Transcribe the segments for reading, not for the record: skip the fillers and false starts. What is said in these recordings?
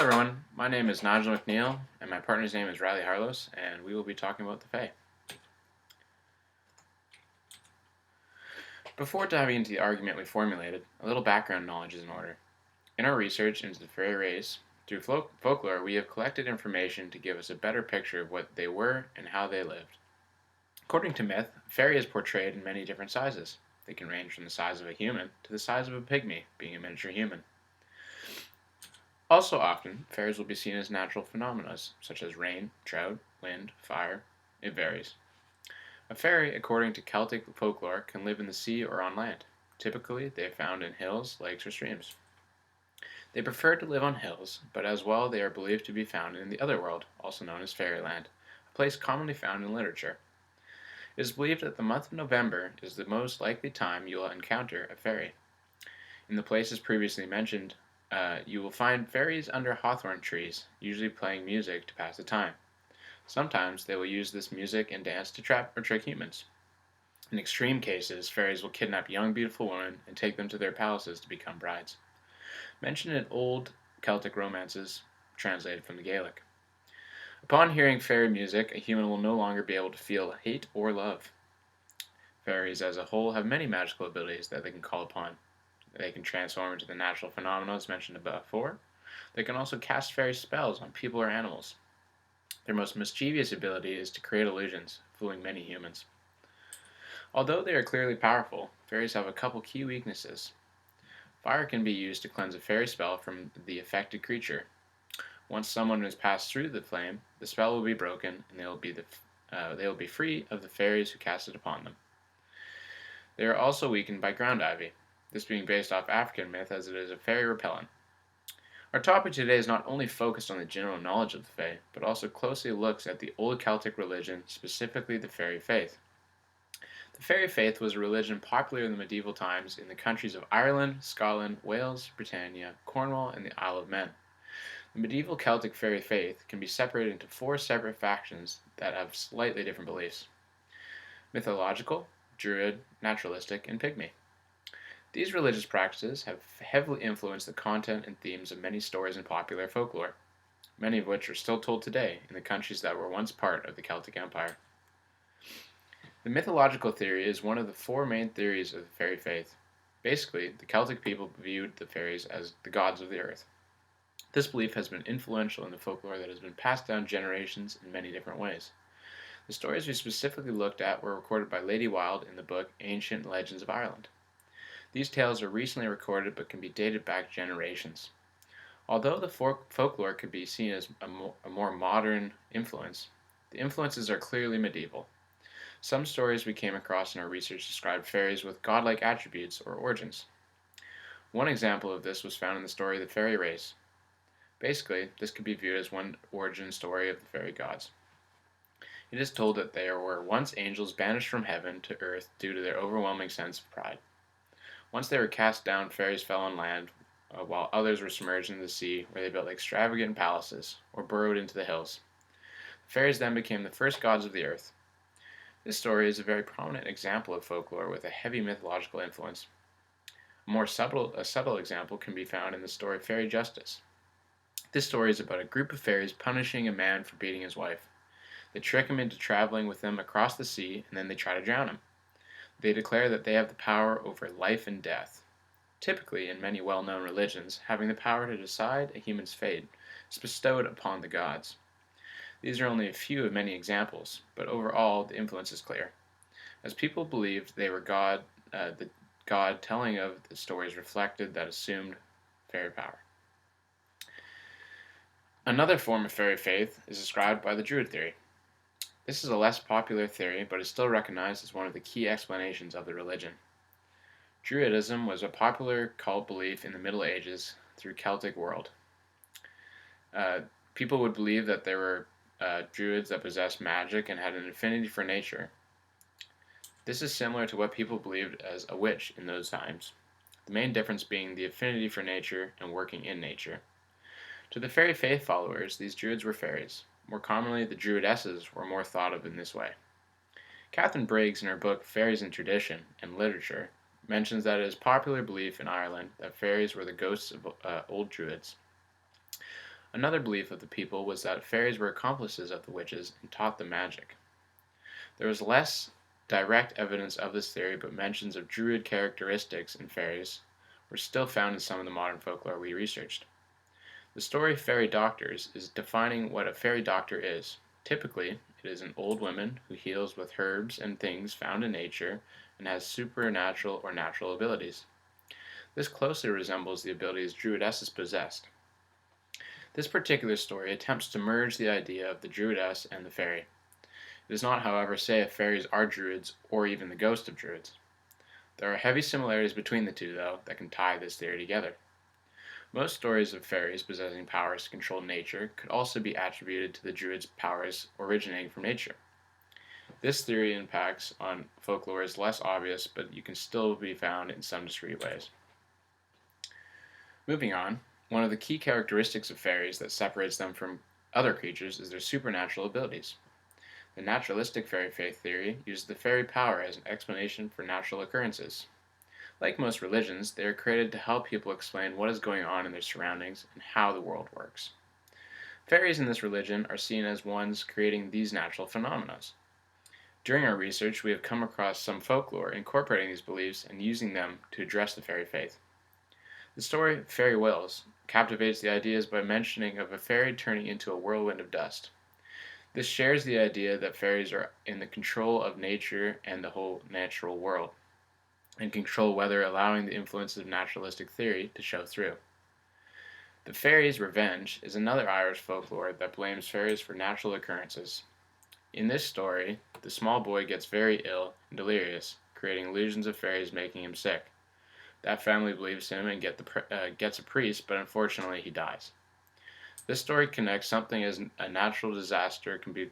Hello everyone, my name is Nigel MacNeill, and my partner's name is Rylee Harlos, and we will be talking about the Fae. Before diving into the argument we formulated, a little background knowledge is in order. In our research into the fairy race, through folklore, we have collected information to give us a better picture of what they were and how they lived. According to myth, a fairy is portrayed in many different sizes. They can range from the size of a human to the size of a pygmy, being a miniature human. Also often, fairies will be seen as natural phenomena, such as rain, drought, wind, fire. It varies. A fairy, according to Celtic folklore, can live in the sea or on land. Typically, they are found in hills, lakes, or streams. They prefer to live on hills, but as well they are believed to be found in the other world, also known as fairyland, a place commonly found in literature. It is believed that the month of November is the most likely time you will encounter a fairy. In the places previously mentioned, you will find fairies under hawthorn trees, usually playing music to pass the time. Sometimes they will use this music and dance to trap or trick humans. In extreme cases, fairies will kidnap young, beautiful women and take them to their palaces to become brides. Mentioned in old Celtic romances, translated from the Gaelic. Upon hearing fairy music, a human will no longer be able to feel hate or love. Fairies as a whole have many magical abilities that they can call upon. They can transform into the natural phenomena as mentioned before. They can also cast fairy spells on people or animals. Their most mischievous ability is to create illusions, fooling many humans. Although they are clearly powerful, fairies have a couple key weaknesses. Fire can be used to cleanse a fairy spell from the affected creature. Once someone has passed through the flame, the spell will be broken and they will be free of the fairies who cast it upon them. They are also weakened by ground ivy, this being based off African myth as it is a fairy repellent. Our topic today is not only focused on the general knowledge of the Fae, but also closely looks at the old Celtic religion, specifically the fairy faith. The fairy faith was a religion popular in the medieval times in the countries of Ireland, Scotland, Wales, Britannia, Cornwall, and the Isle of Man. The medieval Celtic fairy faith can be separated into four separate factions that have slightly different beliefs: mythological, druid, naturalistic, and pygmy. These religious practices have heavily influenced the content and themes of many stories in popular folklore, many of which are still told today in the countries that were once part of the Celtic Empire. The mythological theory is one of the four main theories of the fairy faith. Basically, the Celtic people viewed the fairies as the gods of the earth. This belief has been influential in the folklore that has been passed down generations in many different ways. The stories we specifically looked at were recorded by Lady Wilde in the book Ancient Legends of Ireland. These tales are recently recorded but can be dated back generations. Although the folklore could be seen as a more modern influence, the influences are clearly medieval. Some stories we came across in our research described fairies with godlike attributes or origins. One example of this was found in the story of the fairy race. Basically, this could be viewed as one origin story of the fairy gods. It is told that there were once angels banished from heaven to earth due to their overwhelming sense of pride. Once they were cast down, fairies fell on land, while others were submerged into the sea, where they built extravagant palaces, or burrowed into the hills. The fairies then became the first gods of the earth. This story is a very prominent example of folklore with a heavy mythological influence. A more subtle example can be found in the story Fairy Justice. This story is about a group of fairies punishing a man for beating his wife. They trick him into traveling with them across the sea, and then they try to drown him. They declare that they have the power over life and death. Typically, in many well-known religions, having the power to decide a human's fate is bestowed upon the gods. These are only a few of many examples, but overall the influence is clear. As people believed they were the God telling of the stories reflected that assumed fairy power. Another form of fairy faith is described by the Druid theory. This is a less popular theory, but is still recognized as one of the key explanations of the religion. Druidism was a popular cult belief in the Middle Ages through Celtic world. People would believe that there were druids that possessed magic and had an affinity for nature. This is similar to what people believed as a witch in those times, the main difference being the affinity for nature and working in nature. To the fairy faith followers, these druids were fairies. More commonly, the druidesses were more thought of in this way. Catherine Briggs, in her book Fairies in Tradition and Literature, mentions that it is popular belief in Ireland that fairies were the ghosts of old druids. Another belief of the people was that fairies were accomplices of the witches and taught them magic. There was less direct evidence of this theory, but mentions of druid characteristics in fairies were still found in some of the modern folklore we researched. The story Fairy Doctors is defining what a fairy doctor is. Typically, it is an old woman who heals with herbs and things found in nature and has supernatural or natural abilities. This closely resembles the abilities druidesses possessed. This particular story attempts to merge the idea of the druidess and the fairy. It does not, however, say if fairies are druids or even the ghost of druids. There are heavy similarities between the two, though, that can tie this theory together. Most stories of fairies possessing powers to control nature could also be attributed to the druids' powers originating from nature. This theory impacts on folklore is less obvious, but you can still be found in some discrete ways. Moving on, one of the key characteristics of fairies that separates them from other creatures is their supernatural abilities. The naturalistic fairy faith theory uses the fairy power as an explanation for natural occurrences. Like most religions, they are created to help people explain what is going on in their surroundings and how the world works. Fairies in this religion are seen as ones creating these natural phenomena. During our research, we have come across some folklore incorporating these beliefs and using them to address the fairy faith. The story Fairy Wells captivates the ideas by mentioning of a fairy turning into a whirlwind of dust. This shares the idea that fairies are in the control of nature and the whole natural world, and control weather, allowing the influences of naturalistic theory to show through. The Fairy's Revenge is another Irish folklore that blames fairies for natural occurrences. In this story, the small boy gets very ill and delirious, creating illusions of fairies making him sick. That family believes him and gets a priest, but unfortunately he dies. This story connects something as a natural disaster can be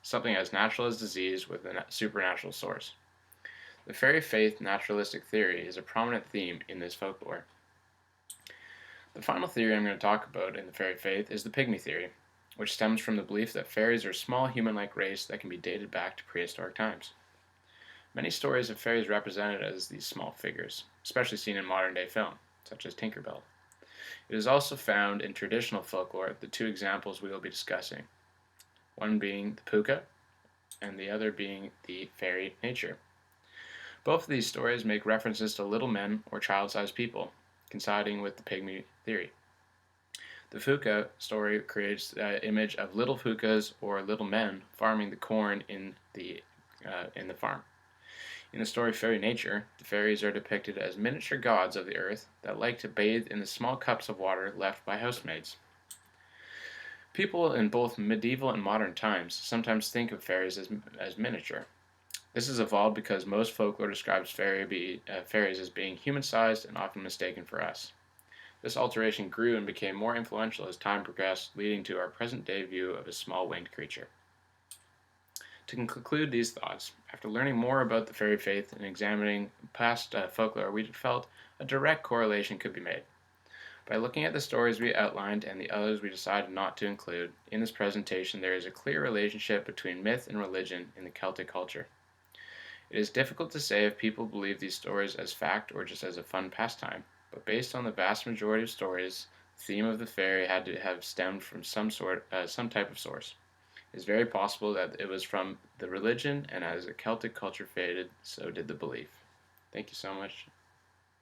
something as natural as disease with a supernatural source. The fairy faith naturalistic theory is a prominent theme in this folklore. The final theory I'm going to talk about in the fairy faith is the pygmy theory, which stems from the belief that fairies are a small human-like race that can be dated back to prehistoric times. Many stories of fairies represented as these small figures, especially seen in modern-day film, such as Tinkerbell. It is also found in traditional folklore, the two examples we will be discussing, one being the puka and the other being the fairy nature. Both of these stories make references to little men or child-sized people, coinciding with the pygmy theory. The Fuka story creates the image of little Fukas or little men farming the corn in the farm. In the story Fairy Nature, the fairies are depicted as miniature gods of the earth that like to bathe in the small cups of water left by housemaids. People in both medieval and modern times sometimes think of fairies as miniature. This has evolved because most folklore describes fairies as being human-sized and often mistaken for us. This alteration grew and became more influential as time progressed, leading to our present-day view of a small winged creature. To conclude these thoughts, after learning more about the fairy faith and examining past folklore, we felt a direct correlation could be made. By looking at the stories we outlined and the others we decided not to include, in this presentation there is a clear relationship between myth and religion in the Celtic culture. It is difficult to say if people believe these stories as fact or just as a fun pastime, but based on the vast majority of stories, the theme of the fairy had to have stemmed from some type of source. It is very possible that it was from the religion, and as the Celtic culture faded, so did the belief. Thank you so much.